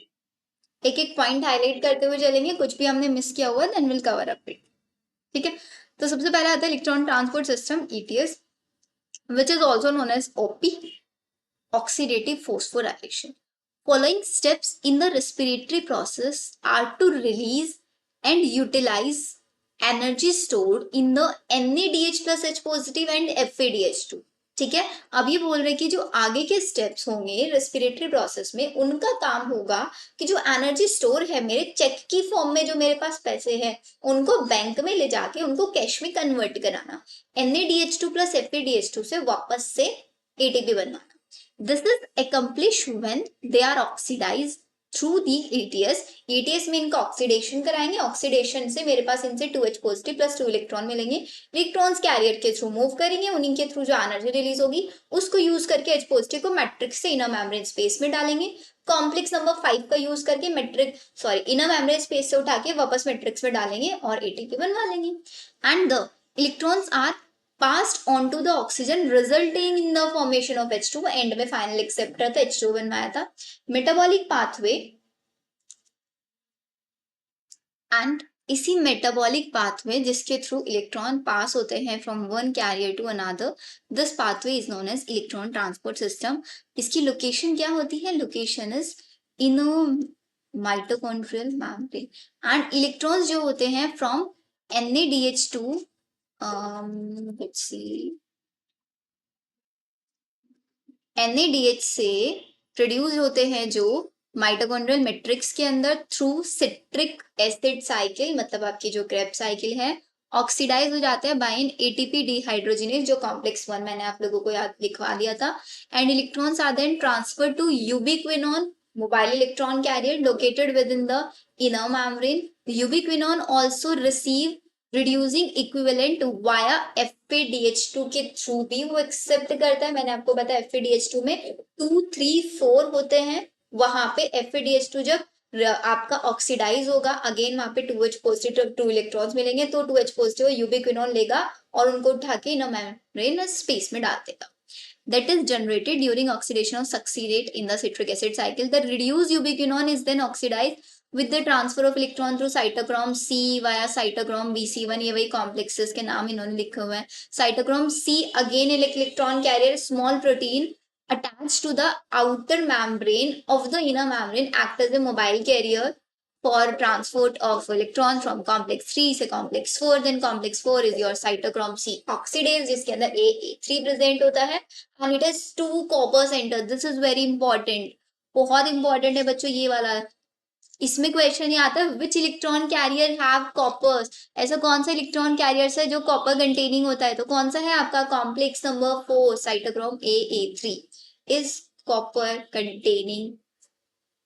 एक एक पॉइंट हाईलाइट करते हुए चलेंगे, कुछ भी हमने मिस किया हुआ then will cover up it. ठीक है, तो सबसे पहले आता है electron transport system ETS, which is also known as OP, oxidative phosphorylation. Following steps in the respiratory process are to release and utilize energy stored in the NADH plus H positive and FADH2। ठीक है, अब ये बोल रहे हैं कि जो आगे के स्टेप्स होंगे रेस्पिरेटरी प्रोसेस में उनका काम होगा कि जो एनर्जी स्टोर है मेरे चेक की फॉर्म में, जो मेरे पास पैसे हैं उनको बैंक में ले जाके उनको कैश में कन्वर्ट कराना, NADH2 प्लस FADH2 से वापस से ATP बनवाना। This is accomplished when they are oxidized through the ETS। ETS में इनका ऑक्सीडेशन कराएंगे, ऑक्सीडेशन से मेरे पास इनसे 2H पॉजिटिव प्लस 2 इलेक्ट्रॉन मिलेंगे, इलेक्ट्रॉन्स कैरियर के थ्रू मूव करेंगे, उन्हीं के थ्रू जो एनर्जी रिलीज होगी उसको यूज करके H पॉजिटिव को मैट्रिक्स से इनर मेम्ब्रेन स्पेस में डालेंगे, कॉम्प्लेक्स नंबर 5 का यूज करके इनर मेम्ब्रेन स्पेस से उठा के वापस मैट्रिक्स में डालेंगे और ATP बनवा लेंगे। And the electrons are passed on to the oxygen resulting in the formation of H2। And में फाइनल एक्सेप्टर था H2 बनवाया था। मेटाबॉलिक पाथवे एंड इसी मेटाबॉलिक पाथवे जिसके थ्रू इलेक्ट्रॉन पास होते हैं from one carrier to another, this pathway is known as electron transport system. इसकी लोकेशन क्या होती है? Location is in mitochondrial membrane and electrons जो होते हैं from NADH2 let's see, NADH से प्रोड्यूस होते हैं जो माइटोकॉन्ड्रियल मैट्रिक्स के अंदर थ्रू सिट्रिक एसिड साइकिल, मतलब आपकी जो क्रेब्स साइकिल है, ऑक्सीडाइज हो जाता है बाय एन ATP डिहाइड्रोजिनेज, जो कॉम्प्लेक्स 1 मैंने आप लोगों को याद लिखवा दिया था। And electrons are then transfer to ubiquinone mobile electron carrier located within the inner membrane. Ubiquinone also receive reducing equivalent via FADH2 के थ्रू भी वो एक्सेप्ट करता है। मैंने आपको बताया FADH2 में 2, 3, 4 होते हैं, वहां पे FADH2 जब आपका ऑक्सीडाइज होगा अगेन वहां पे 2H पॉजिटिव 2 इलेक्ट्रॉन्स मिलेंगे, तो 2H पॉजिटिव यूबिक्विनोन लेगा और उनको उठा के इनर मेम्ब्रेन स्पेस में डाल देगा। That is generated during oxidation of succinate in the citric acid cycle. The reduced ubiquinone is then oxidized with the transfer of electron through cytochrome C via cytochrome BC1। ये वही complexes के नाम इन्होंने लिखे हुए हैं। cytochrome C again electron carrier small protein attached to the outer membrane of the inner membrane act as a mobile carrier for transport of electron from complex 3 से complex 4। then complex 4 is your cytochrome C oxidase जिसके अंदर AA3 प्रेजेंट होता है and it has 2 copper centers। this is very important, बहुत इंपॉर्टेंट है बच्चों ये वाला। इसमें क्वेश्चन ये आता है which electron carrier have coppers, ऐसा कौन सा इलेक्ट्रॉन कैरियर है जो कॉपर कंटेनिंग होता है, तो कौन सा है आपका complex number 4 cytochrome AA3 is copper containing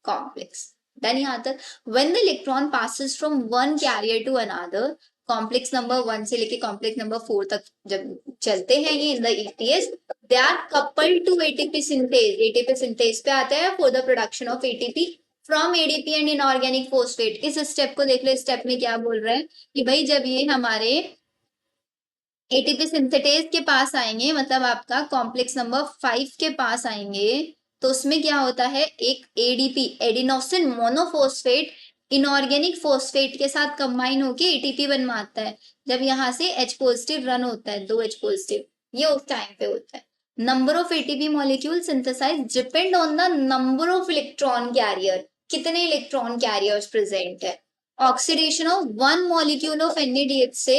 complex. Then यहाँ तक when the electron passes from one carrier to another, complex number 1 से लेके कॉम्प्लेक्स नंबर 4 तक जब चलते हैं ये in the ETS, they are coupled to ATP synthase. ATP synthase पे आता है for the production of ATP from ADP and inorganic phosphate. इस स्टेप को देख लो, स्टेप में क्या बोल रहे हैं कि भाई जब ये हमारे ATP सिंथेटेज के पास आएंगे, मतलब आपका कॉम्प्लेक्स नंबर 5 के पास आएंगे, तो उसमें क्या होता है एक ADP adenosine monophosphate inorganic phosphate के साथ कंबाइन होके ATP बनवाता है। जब यहाँ से H पॉजिटिव रन होता है 2H पॉजिटिव, ये उस टाइम पे होता है। Number of ATP molecule synthesise depend on the number of electron carrier, कितने इलेक्ट्रॉन कैरियर्स प्रेजेंट है। Oxidation of 1 molecule of NADH से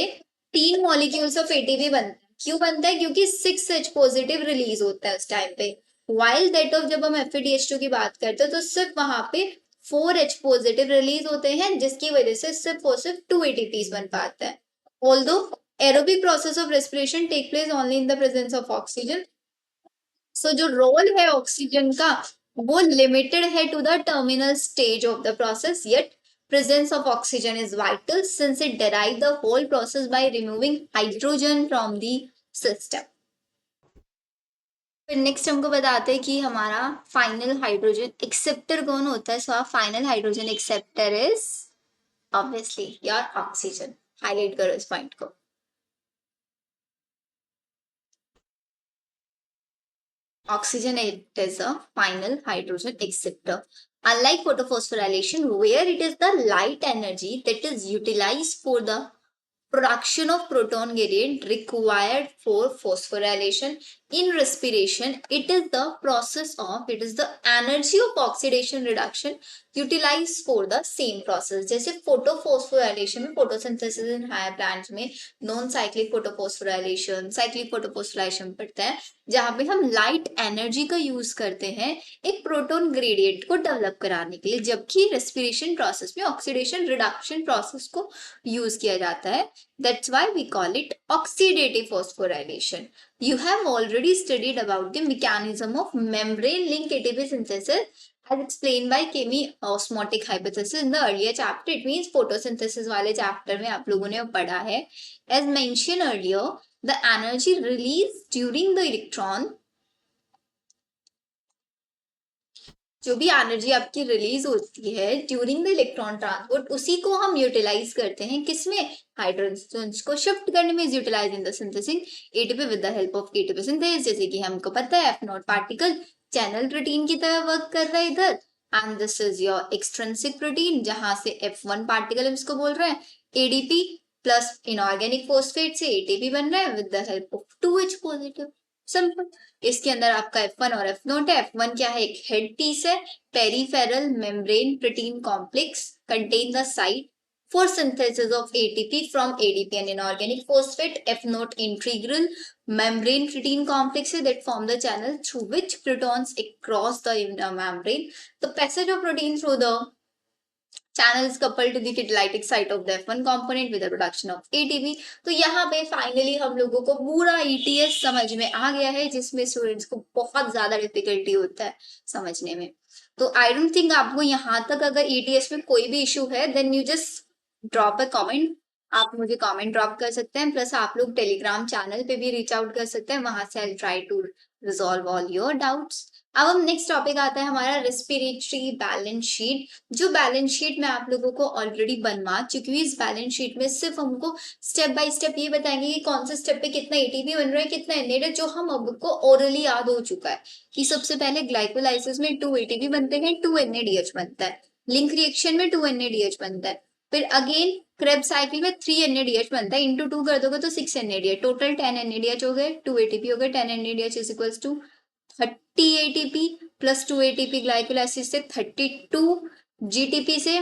3 मॉलिक्यूल्स ऑफ ATP बनता है। क्यों बनता है? क्योंकि 6H पॉजिटिव रिलीज होता है उस टाइम पे। वाइल दैट ऑफ जब हम FeDH2 की बात करते हैं तो सिर्फ वहां पे 4H पॉजिटिव रिलीज होते हैं, जिसकी वजह से सिर्फ और सिर्फ 2 ATPs बन पाता है। Although aerobic process of respiration take place only in the presence of oxygen. So जो रोल है ऑक्सीजन का वो लिमिटेड है to the terminal stage of the process, yet presence of oxygen is vital since it derive the whole process by removing hydrogen from the system. फिर नेक्स्ट हमको बताते हैं कि हमारा फाइनल हाइड्रोजन एक्सेप्टर कौन होता है। So final hydrogen acceptor is obviously your oxygen. Highlight करो इस पॉइंट को। Oxygen it is a final hydrogen acceptor. Unlike photophosphorylation, where it is the light energy that is utilized for the production of proton gradient required for phosphorylation, in respiration it is the energy of oxidation reduction utilized for the same process. जैसे फोटोफोस्फोराइलेशन में, फोटोसिंथेसिस इन हायर प्लांट्स में non cyclic photophosphorylation, cyclic photophosphorylation पढ़ते हैं, जहां पे हम लाइट एनर्जी का यूज करते हैं एक प्रोटॉन ग्रेडियंट को डेवलप कराने के लिए, जबकि रेस्पिरेशन प्रोसेस में ऑक्सीडेशन रिडक्शन प्रोसेस को यूज किया जाता है। That's why we call it oxidative phosphorylation. You have already studied about the mechanism of membrane link ATP synthesis as explained by chemi osmotic hypothesis in the earlier chapter. It means photosynthesis वाले chapter में आप लोगों ने पढ़ा है। As mentioned earlier, the energy released during the electron, जो भी एनर्जी आपकी रिलीज होती है ड्यूरिंग द इलेक्ट्रॉन ट्रांसपोर्ट, उसी को हम यूटिलाइज करते हैं किसमें? हाइड्रोजन को शिफ्ट करने में utilise in the synthesising ATP with the help of ATP synthesis. जैसे कि हमको पता है F0 पार्टिकल चैनल प्रोटीन की तरह वर्क कर रहा है इधर, and this is your extrinsic protein, जहां से F1 पार्टिकल हम इसको बोल रहे हैं ADP प्लस इनऑर्गेनिक फोस्फेट से ATP बन रहा है with the help of 2H positive. Simple. इसके अंदर आपका F1 और F0 है। F1 क्या है? एक हेड पीस है, peripheral membrane protein complex contain the site for synthesis of ATP from ADP and inorganic phosphate. F0 integral membrane protein complexes that form the channel through which protons cross the inner membrane. The passage of protein through the channel is coupled to the catalytic site of the F1 component with the production of ATP. तो यहाँ पे फाइनली हम लोगों को पूरा ETS समझ में आ गया है, जिसमें स्टूडेंट्स को बहुत ज्यादा डिफिकल्टी होता है समझने में। तो आई डोंट थिंक आपको यहाँ तक अगर ETS में कोई भी इशू है then you just drop a comment. आप मुझे कमेंट ड्रॉप कर सकते हैं, प्लस आप लोग टेलीग्राम चैनल पे भी रीच आउट कर सकते हैं, वहां से I try to resolve all your doubts. अब हम नेक्स्ट टॉपिक आता है हमारा रेस्पिरेटरी बैलेंस शीट, जो बैलेंस शीट मैं आप लोगों को ऑलरेडी बनवा चुकी हूँ। इस बैलेंस शीट में सिर्फ हमको स्टेप बाय स्टेप ये बताएंगे कि कौन से स्टेप पे कितना एटीपी बन रहा है, कितना एनएड है, जो हम अब को ओरली याद हो चुका है कि सबसे पहले ग्लाइकोलाइसिस में 2 एटीपी बनते हैं, 2 NADH बनता है, लिंक रिएक्शन में 2 NADH बनता है, फिर अगेन क्रेब्स साइकिल में 3 NADH बनता है, इंटू 2 कर दोगे तो 6 NADH, टोटल 10 NADH हो गए, 2 ATP हो गए, 10 NADH is equals to 30 ATP plus 2 ATP glycolysis से 32, GTP से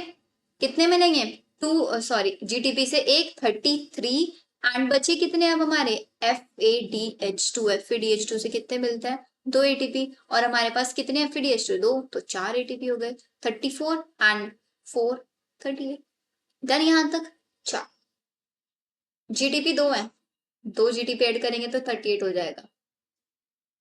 कितने मिलेंगे? 2 सॉरी GTP से एक 33, एंड बचे कितने अब हमारे FADH2। FADH2 से कितने मिलता है? 2 ATP, और हमारे पास कितने FADH2? 2, तो 4 ATP हो गए, 34 एंड 4 38। डन यहाँ तक? चार GTP 2 है, 2 GTP ऐड करेंगे तो 38 हो जाएगा।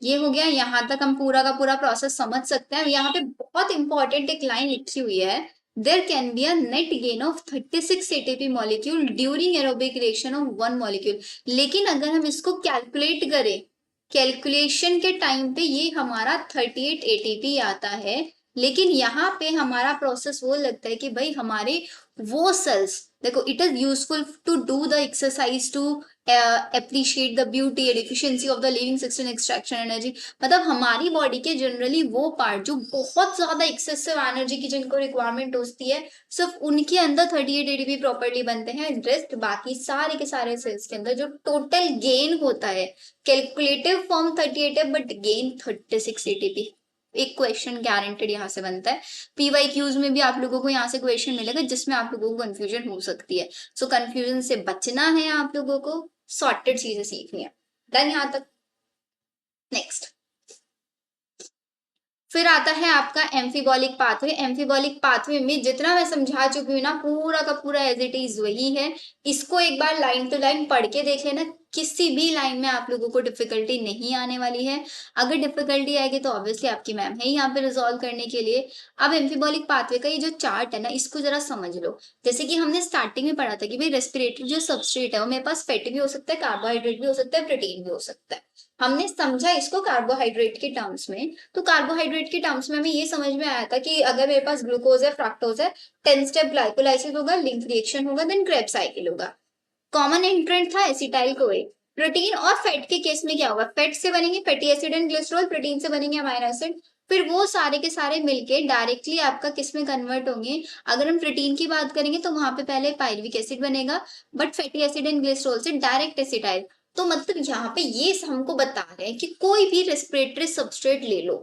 ये हो गया। यहाँ तक हम पूरा का पूरा प्रोसेस समझ सकते हैं। यहाँ पे बहुत इंपॉर्टेंट एक लाइन लिखी हुई है, there can be a net gain of 36 ATP molecule during aerobic reaction of 1 molecule. लेकिन अगर हम इसको कैलकुलेट करें, कैलकुलेशन के टाइम पे ये हमारा 38 ATP आता है, लेकिन यहाँ पे हमारा प्रोसेस वो लगता है कि भाई हमारे वो सेल्स, देखो it is useful to do the exercise to appreciate the beauty and efficiency of the living system extraction energy। मतलब हमारी बॉडी के जनरली वो पार्ट जो बहुत ज्यादा एक्सेसिव एनर्जी की जिनको रिक्वायरमेंट होती है, सिर्फ उनके अंदर 38 ATP प्रॉपर्ली बनते हैं। रेस्ट बाकी सारे के सारे सेल्स के अंदर जो टोटल गेन होता है, कैलकुलेटिव फॉर्म 38 है बट गेन 36 ATP। एक क्वेश्चन गारंटेड यहाँ से बनता है। PYQs में भी आप लोगों को यहाँ से क्वेश्चन मिलेगा जिसमें आप लोगों को कंफ्यूजन हो सकती है। सो कंफ्यूजन से बचना है, आप लोगों को सॉर्टेड चीजें सीखनी है। डन यहाँ तक। नेक्स्ट फिर आता है आपका एम्फिबॉलिक पाथवे। एम्फिबॉलिक पाथवे में जितना मैं समझा चुकी हूँ ना, पूरा का पूरा एज इट इज वही है। इसको एक बार लाइन टू लाइन पढ़ के देख लेना, किसी भी लाइन में आप लोगों को डिफिकल्टी नहीं आने वाली है। अगर डिफिकल्टी आएगी तो ऑब्वियसली आपकी मैम है यहाँ पे रिजॉल्व करने के लिए। अब एम्फिबॉलिक पाथवे का ये जो चार्ट है ना, इसको जरा समझ लो। जैसे कि हमने स्टार्टिंग में पढ़ा था कि भाई रेस्पिरेटरी जो सबस्ट्रेट है वो मेरे पास फैट भी हो सकता है, कार्बोहाइड्रेट भी हो सकता है, प्रोटीन भी हो सकता है। हमने समझा इसको कार्बोहाइड्रेट के टर्म्स में। तो कार्बोहाइड्रेट के टर्म्स में हमें ये समझ में आया था कि अगर मेरे पास ग्लूकोज है, फ्रक्टोज है, 10 स्टेप ग्लाइकोलाइसिस होगा, लिंक रिएक्शन होगा, देन क्रेब्स साइकिल होगा। कॉमन एंट्रेंट था एसिटाइल कोए। प्रोटीन और फैट के केस में क्या होगा, फैट से बनेंगे fatty acid and glycerol, protein से बनेंगे अमाइनो एसिड। फिर वो सारे के सारे मिलके डायरेक्टली आपका किस में कन्वर्ट होंगे। अगर हम प्रोटीन की बात करेंगे तो वहां पे पहले पायरुविक एसिड बनेगा, but fatty acid and glycerol से डायरेक्ट एसिटाइल। तो मतलब यहाँ पे ये हमको बता रहे हैं कि कोई भी रेस्पिरेटरी सबस्ट्रेट ले लो,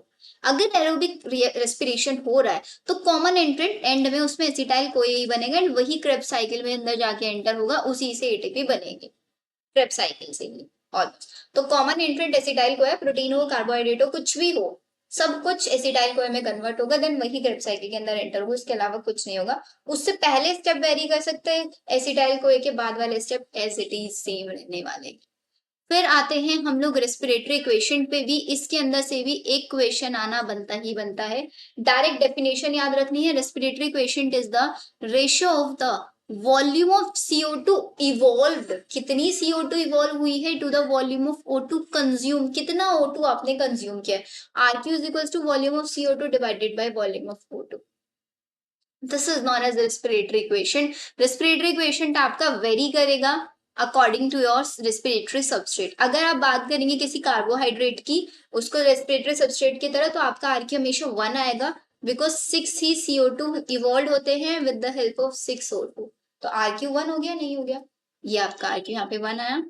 अगर एरोबिक रेस्पिरेशन हो रहा है तो कॉमन एंट्रेंट एंड में उसमें एसिटाइल कोई ही बनेगा, एंड वही क्रेब्स साइकिल में अंदर जाके एंटर होगा, उसी से एटीपी बनेगी क्रेब्स साइकिल से ही। और तो कॉमन एंट्रेंट एसिटाइल कोई है, प्रोटीन हो, कार्बोहाइड्रेट हो, कुछ भी हो, सब कुछ एसिटाइल कोई में कन्वर्ट होगा, देन वही क्रेब्स साइकिल के अंदर एंटर होगा, उसके अलावा कुछ नहीं होगा। उससे पहले स्टेप वेरी कर सकते हैं, एसिटाइल कोई के बाद वाले step as it is same रहने वाले। फिर आते हैं हम लोग रेस्पिरेटरी इक्वेशन पे भी। इसके अंदर से भी एक क्वेश्चन आना बनता ही बनता है। डायरेक्ट डेफिनेशन याद रखनी है। Respiratory equation is the ratio of the volume of CO2 evolve, कितनी CO2 इवॉल्व हुई है, to the volume of O2 consume, कितना O2 आपने कंज्यूम किया है। RQ is equal to volume of CO2 divided by volume of O2। This is known as respiratory equation. Respiratory equation आपका वेरी करेगा according to your respiratory substrate. अगर आप बात करेंगे किसी कार्बोहाइड्रेट की, उसको रेस्पिरेटरी सबस्ट्रेट की तरह, तो आपका आरक्यू हमेशा 1 आएगा, बिकॉज 6 ही CO2 इवॉल्व होते हैं with the help of 6 O2। तो आरक्यू 1 हो गया, नहीं हो गया, ये आपका आरक्यू यहाँ पे 1 आया।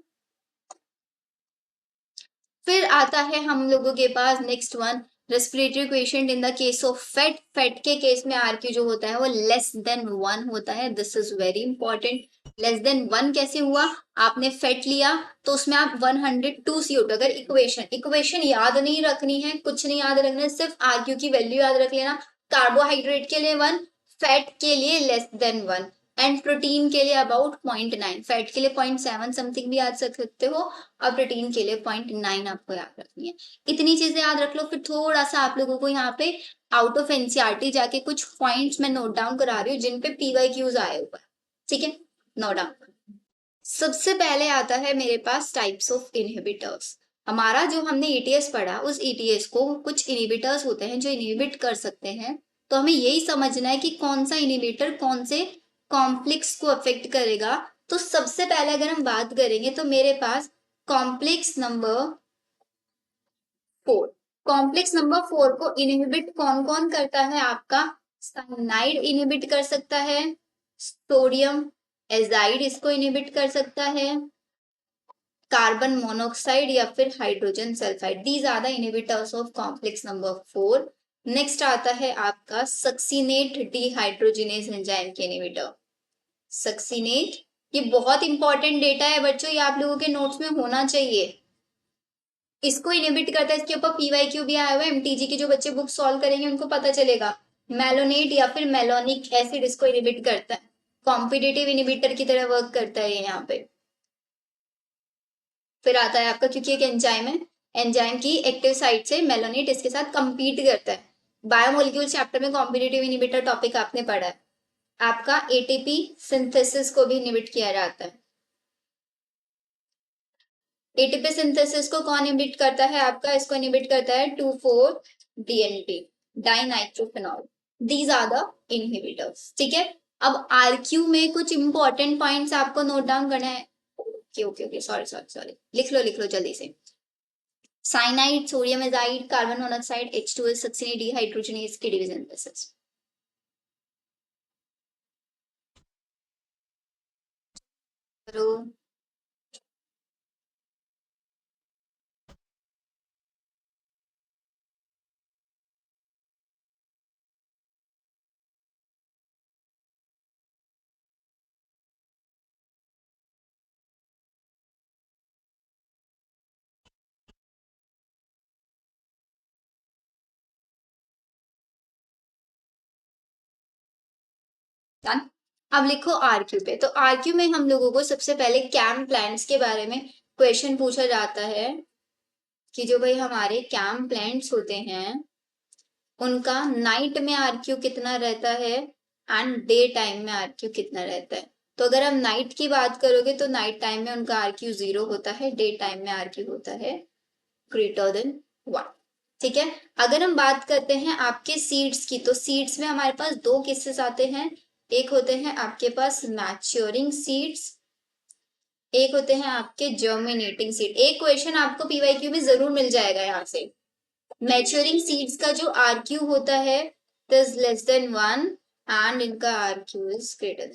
फिर आता है हम लोगों के पास next one, respiratory question in the case of fat. Fat के केस में आरक्यू जो होता है वो लेस देन 1 होता है। This is very important. Less than 1 कैसे हुआ, आपने फैट लिया तो उसमें आप 102 CO2, अगर इक्वेशन इक्वेशन याद नहीं रखनी है, कुछ नहीं याद रखना है, सिर्फ आरक्यू की वैल्यू याद रख लेना। कार्बोहाइड्रेट के लिए 1, फैट के लिए लेस देन 1, एंड प्रोटीन के लिए अबाउट 0.9, फैट के लिए 0.7 समथिंग भी याद रख सकते हो, और प्रोटीन के लिए 0.9 आपको याद रखनी है। इतनी चीजें याद रख लो। फिर थोड़ा सा आप लोगों को यहाँ पे आउट ऑफ एनसीईआरटी जाके कुछ पॉइंट्स मैं नोट डाउन करा रही हूँ जिन पे PYQs आए हुए, ठीक है, नोट डाउन। सबसे पहले आता है मेरे पास टाइप्स ऑफ इनहिबिटर्स। हमारा जो हमने ETS पढ़ा, उस ETS को कुछ इनहिबिटर्स होते हैं जो इनहिबिट कर सकते हैं। तो हमें यही समझना है कि कौन सा इनहिबिटर कौन से कॉम्प्लेक्स को अफेक्ट करेगा। तो सबसे पहले अगर हम बात करेंगे तो मेरे पास कॉम्प्लेक्स नंबर 4, कॉम्प्लेक्स नंबर 4 को इनहिबिट कौन कौन करता है, आपका साइनाइड इनहिबिट कर सकता है, सोडियम एजाइड इसको इनहिबिट कर सकता है, कार्बन मोनोऑक्साइड या फिर hydrogen sulphide. These are the inhibitors of complex number 4। Next आता है आपका सक्सिनेट डिहाइड्रोजिनेज एंजाइम के इनहिबिटर। सक्सिनेट, ये बहुत इंपॉर्टेंट डेटा है बच्चों, ये आप लोगों के नोट्स में होना चाहिए। इसको इनहिबिट करता है, इसके ऊपर PYQ भी आया हुआ है, MTG के जो बच्चे बुक सॉल्व करेंगे उनको पता चलेगा। मेलोनेट या फिर मेलोनिक एसिड इसको इनहिबिट करता है, कॉम्पिटिटिव इनहिबिटर की तरह वर्क करता है ये यहाँ पे। फिर आता है आपका, क्योंकि एक एंजाइम है, एंजाइम की एक्टिव साइट से मेलोनेट इसके साथ कंपीट करता है। बायोमोलिक्यूल चैप्टर में कॉम्पिटिटिव इनहिबिटर टॉपिक आपने पढ़ा है। आपका ATP सिंथेसिस को भी इनहिबिट किया जाता है। एटीपी सिंथेसिस को कौन इनहिबिट करता है, आपका इसको इनहिबिट करता है 2,4-DNT, dinitrophenol. These are the inhibitors, ठीक है। अब आरक्यू में कुछ इंपॉर्टेंट पॉइंट्स आपको नोट डाउन करना है। Okay okay okay, sorry sorry sorry, लिख लो जल्दी से। Cyanide, sodium azide, carbon monoxide, H2S, succinate dehydrogenase की डिवीजन सिंथेसिस। करो। डन। अब लिखो आरक्यू पे। तो आरक्यू में हम लोगों को सबसे पहले कैंप प्लान्स के बारे में क्वेश्चन पूछा जाता है कि जो भाई हमारे कैंप प्लान्स होते हैं उनका नाइट में आरक्यू कितना रहता है एंड डे टाइम में आरक्यू कितना रहता है। तो अगर हम नाइट की बात करोगे तो नाइट टाइम में उनका आरक्यू 0 होता है, डे टाइम में आरक्यू होता है ग्रेटर देन 1। ठीक है। अगर हम बात करते हैं आपके सीड्स की, तो सीड्स में हमारे पास दो केसेस आते हैं। एक होते हैं आपके पास मैच्योरिंग सीड्स, एक होते हैं आपके जर्मिनेटिंग सीड। एक क्वेश्चन आपको पीवाईक्यू में जरूर मिल जाएगा यहाँ से। मैच्योरिंग सीड्स का जो आरक्यू होता है इज लेस देन 1 एंड इनका RQ is greater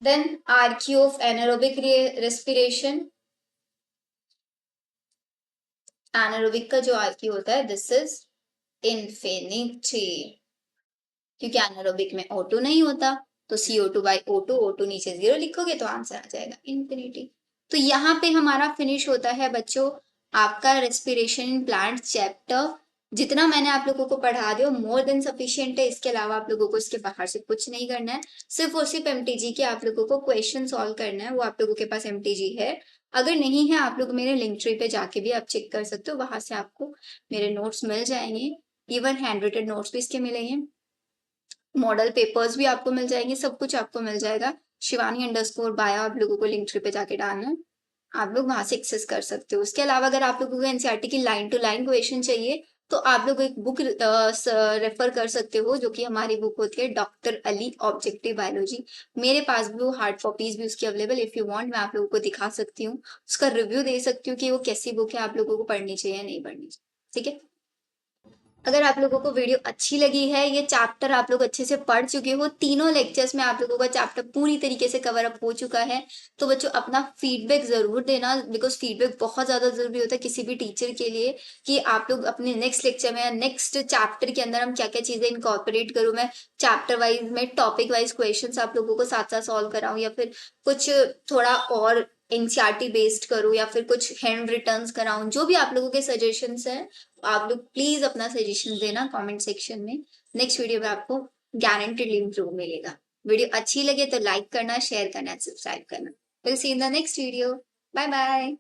than RQ of anaerobic respiration. Anaerobic का जो आरक्यू होता है दिस इज इन्फिनिटी, क्योंकि एनारोबिक में O2 नहीं होता, तो CO2 बाई O2, O2 नीचे 0 लिखोगे तो आंसर आ जाएगा इन्फिनिटी। तो यहाँ पे हमारा फिनिश होता है बच्चों आपका रेस्पिरेशन इन प्लांट चैप्टर। जितना मैंने आप लोगों को पढ़ा दिया मोर देन सफिशिएंट है। इसके अलावा आप लोगों को इसके बाहर से कुछ नहीं करना है, सिर्फ और सिर्फ एमटीजी के आप लोगों को क्वेश्चन सॉल्व करना है। वो आप लोगों के पास एमटीजी है, अगर नहीं है आप लोग मेरे लिंक ट्री पे जाके भी आप चेक कर सकते हो, वहां से आपको मेरे नोट्स मिल जाएंगे। इवन हैंड रिटन नोट्स भी इसके मिलेंगे, मॉडल पेपर्स भी आपको मिल जाएंगे, सब कुछ आपको मिल जाएगा। शिवानी अंडरस्कोर बाया आप लोगों को लिंक ट्री पे जाके डालना है, आप लोग वहां से एक्सेस कर सकते हो। उसके अलावा अगर आप लोगों को एनसीईआरटी की लाइन टू लाइन क्वेश्चन चाहिए तो आप लोग एक बुक रेफर कर सकते हो, जो कि हमारी बुक होती है डॉक्टर अली ऑब्जेक्टिव बायोलॉजी। मेरे पास भी वो हार्ड कॉपीज भी उसकी अवेलेबल, इफ यू वांट मैं आप लोगों को दिखा सकती हूँ, उसका रिव्यू दे सकती हूँ कि वो कैसी बुक है, आप लोगों को पढ़नी चाहिए या नहीं पढ़नी चाहिए। ठीक है। अगर आप लोगों को वीडियो अच्छी लगी है, ये चैप्टर आप लोग अच्छे से पढ़ चुके हो, तीनों लेक्चर्स में आप लोगों का चैप्टर पूरी तरीके से कवर अप हो चुका है, तो बच्चों अपना फीडबैक जरूर देना, बिकॉज फीडबैक बहुत ज्यादा जरूरी होता है किसी भी टीचर के लिए, कि आप लोग अपने नेक्स्ट लेक्चर में या नेक्स्ट चैप्टर के अंदर हम क्या क्या चीजें इनकॉर्पोरेट करूँ, मैं चैप्टर वाइज में टॉपिक वाइज क्वेश्चन आप लोगों को साथ साथ सॉल्व कराऊं, या फिर कुछ थोड़ा और एनसीईआरटी बेस्ड करूँ, या फिर कुछ हैंड रिटर्न्स कराऊं, जो भी आप लोगों के सजेशंस हैं आप लोग प्लीज अपना सजेशन देना कमेंट सेक्शन में। नेक्स्ट वीडियो में आपको गारंटेड लिंक जरूर मिलेगा। वीडियो अच्छी लगे तो लाइक करना, शेयर करना, सब्सक्राइब करना। Will see in the next video. Bye bye.